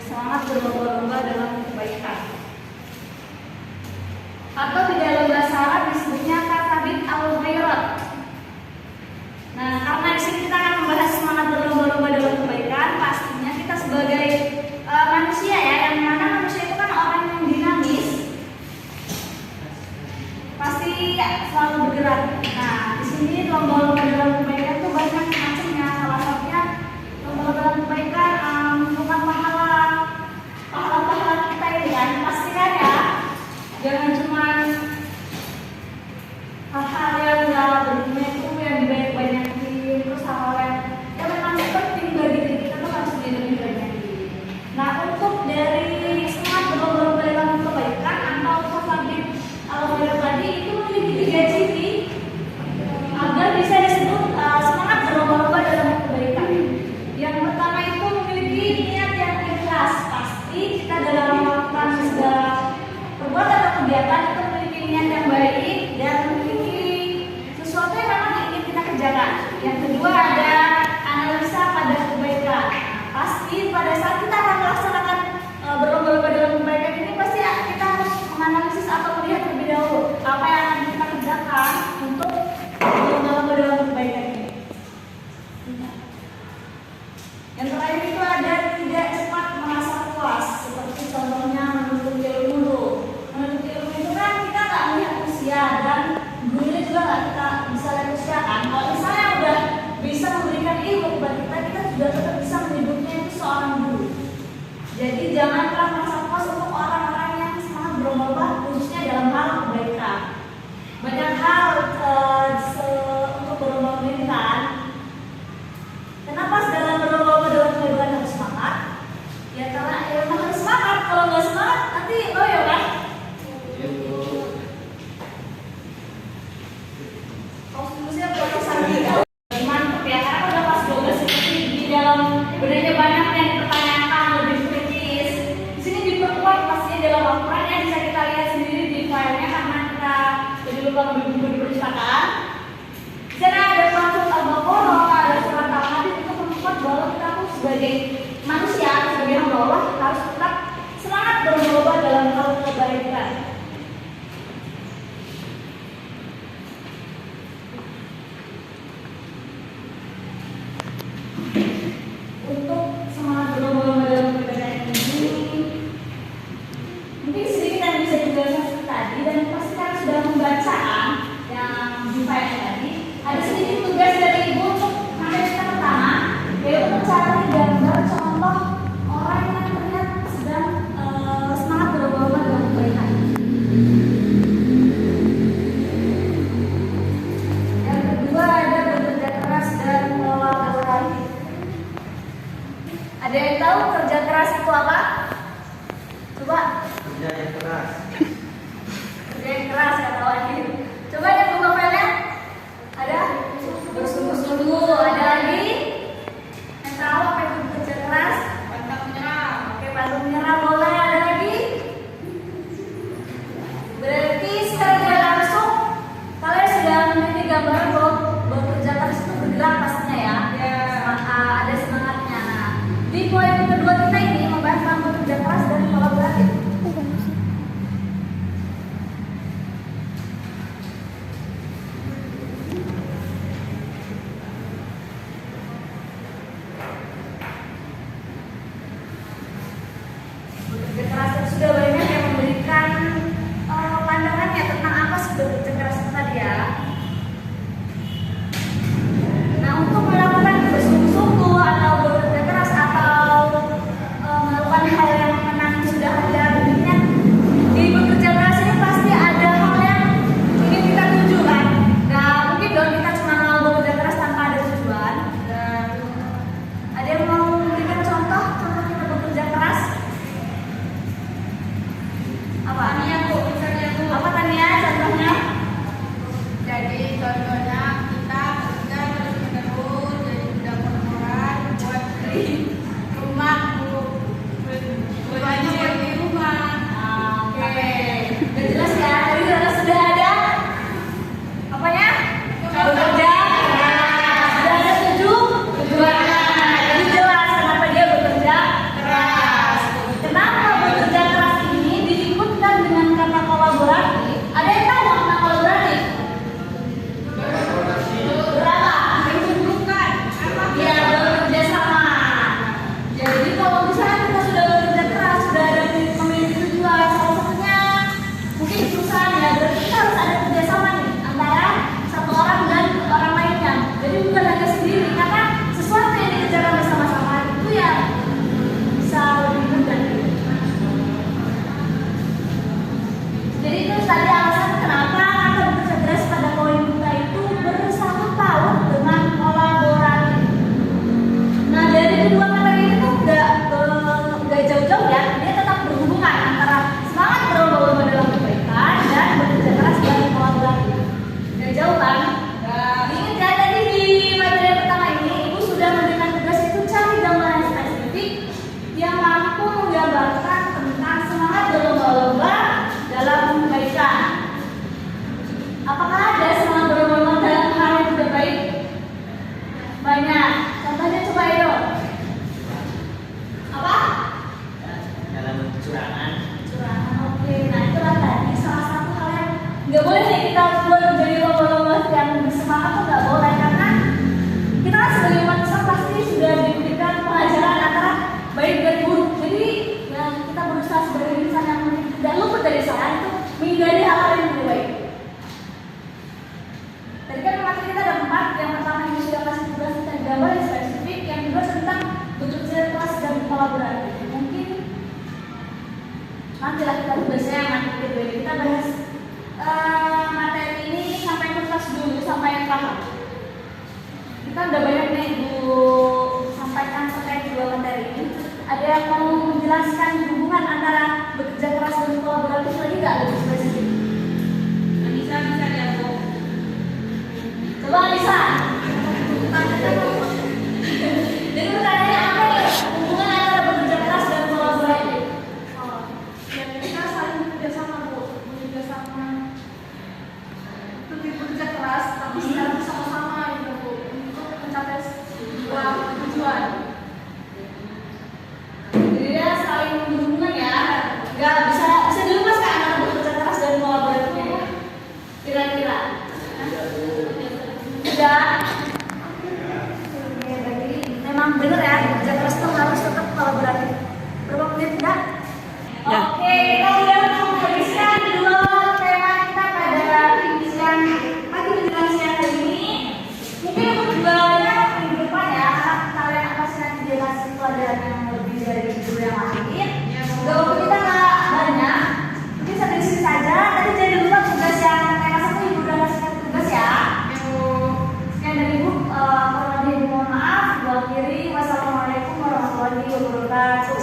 Semangat berlomba-lomba dalam kebaikan. Atau di dalam bahasa Arab disebutnya katabit al-khairat. Nah, karena di sini kita akan membahas semangat berlomba-lomba dalam kebaikan, pastinya kita sebagai manusia ya, yang mana manusia itu kan orang yang dinamis, pasti selalu bergerak. Nah, di sini lomba-lomba dalam kebaikan itu banyak macamnya. Salah satunya lomba dalam kebaikan mengumpulkan pahala kita ini kan, pastikan ya, jangan cuma hal-hal yang nggak berguna itu yang dibanyak-banyakin, terus hal-hal yang memang penting bagi diri kita tuh harus dibanyakin. Nah, untuk dari semangat berlomba-lomba dalam kebaikan atau katabit al-khairat tadi itu memiliki 3 ciri agar bisa disebut semangat berlomba-lomba dalam kebaikan. Yang pertama itu memiliki niat yang ikhlas. Pasti kita dalam melakukan segala perbuatan atau kegiatan itu memiliki niat yang baik dan memiliki sesuatu yang memang ingin kita kerjakan. Yang kedua ada analisa pada kebaikan. Pasti pada saat kita akan melaksanakan berlomba-lomba dalam kebaikan ini pasti kita harus menganalisis atau melihat terlebih dahulu apa yang akan kita kerjakan untuk berlomba-lomba dalam kebaikan ini. Yang terakhir itu ada tidak cepat merasa puas, seperti contohnya menuntut ilmu. Menuntut ilmu itu kan kita nggak melihat usia dan gurunya juga nggak kita bisa lihat usia kan. Kalau misalnya udah bisa memberikan ilmu kepada kita, kita sudah tetap bisa menyebutnya itu seorang guru. Jadi jangan pernah merasa puas untuk orang-orang yang semangat berlomba khususnya dalam hal kebaikan. Banyak hal untuk berlomba kebaikan. Kenapa dalam berlomba dalam kebaikan harus semangat? Ya karena memang harus semangat. Kalau nggak semangat nanti loyo kan? Konstitusinya profesor kita mantep ya, karena udah pas 12 seperti di dalam benarnya banyak yang dipertanyakan lebih kritis. Di sini diperkuat pastinya dalam Al-Quran yang bisa kita lihat sendiri di filenya karena kita jadi lupa buku di perpustakaan. Di sana ada surat Al-Baqarah, ada surat Al-Hadid untuk membuat bahwa kita tuh sebagai manusia, sebagai hamba Allah harus tetap semangat berlomba dalam hal kebaikan. Untuk semangat berlomba dalam kebaikan ini, mungkin sedikit yang bisa dijelaskan tadi dan pasti kalian sudah membacaan yang di file tadi. Ada sedikit tugas dari ibu untuk materi kita pertama, yaitu mencari gambar contoh orang yang terlihat sedang semangat berlomba dalam kebaikan. Yang kedua ada bekerja keras dan kolaboratif. Ada yang tahu kerja keras itu apa? Coba. Kerja yang keras. Kerja yang keras kata Wahyu. Coba yang buka filenya. Ada bersungguh-sungguh. Ada lagi yang tahu apa itu kerja keras? Pantang menyerah. Oke, pantang menyerah boleh. Ada lagi? Berarti secara tidak langsung kalian sudah memiliki gambaran bahwa bekerja keras itu bergerak pastinya ya. Ada semangatnya. Nah, di poin kedua kita ini membahas tentang Kita udah banyak nih Ibu sampaikan terkait dua materi ini. Ada yang mau menjelaskan hubungan antara bekerja keras dan kolaboratif lagi nggak lebih spesifik? Bisa ya Bu. Coba Lisa. Jadi pertanyaannya apa nih? Hubungan antara bekerja keras dan kolaboratif? Ya kita saling bekerja sama Bu, bekerja sama. Lebih bekerja keras, tapi secara bersama-sama gitu Bu, untuk mencapai sebuah tujuan. Jadi dia saling berhubungan ya. Nggak bisa dilepas kan antara bekerja keras dan kolaboratif. Kira-kira? Tidak. Oke, berarti memang benar ya bekerja keras itu harus tetap kolaboratif. Berapa menit enggak? Ya. Oke, kita udah menghabiskan dua tema kita pada siang pagi menjelang siang hari ini. Mungkin untuk keduanya minggu depan ya, kalian pasti nanti dia kasih pelajaran yang lebih dari guru yang lain. Gak waktu kita nggak banyak, mungkin sampai di sini saja. Tapi jangan lupa tugas yang tema satu Ibu udah kasih tugas ya. Sekian dari Ibu, kurang lebih mohon maaf. Gua akhiri. Wassalamualaikum warahmatullahi wabarakatuh.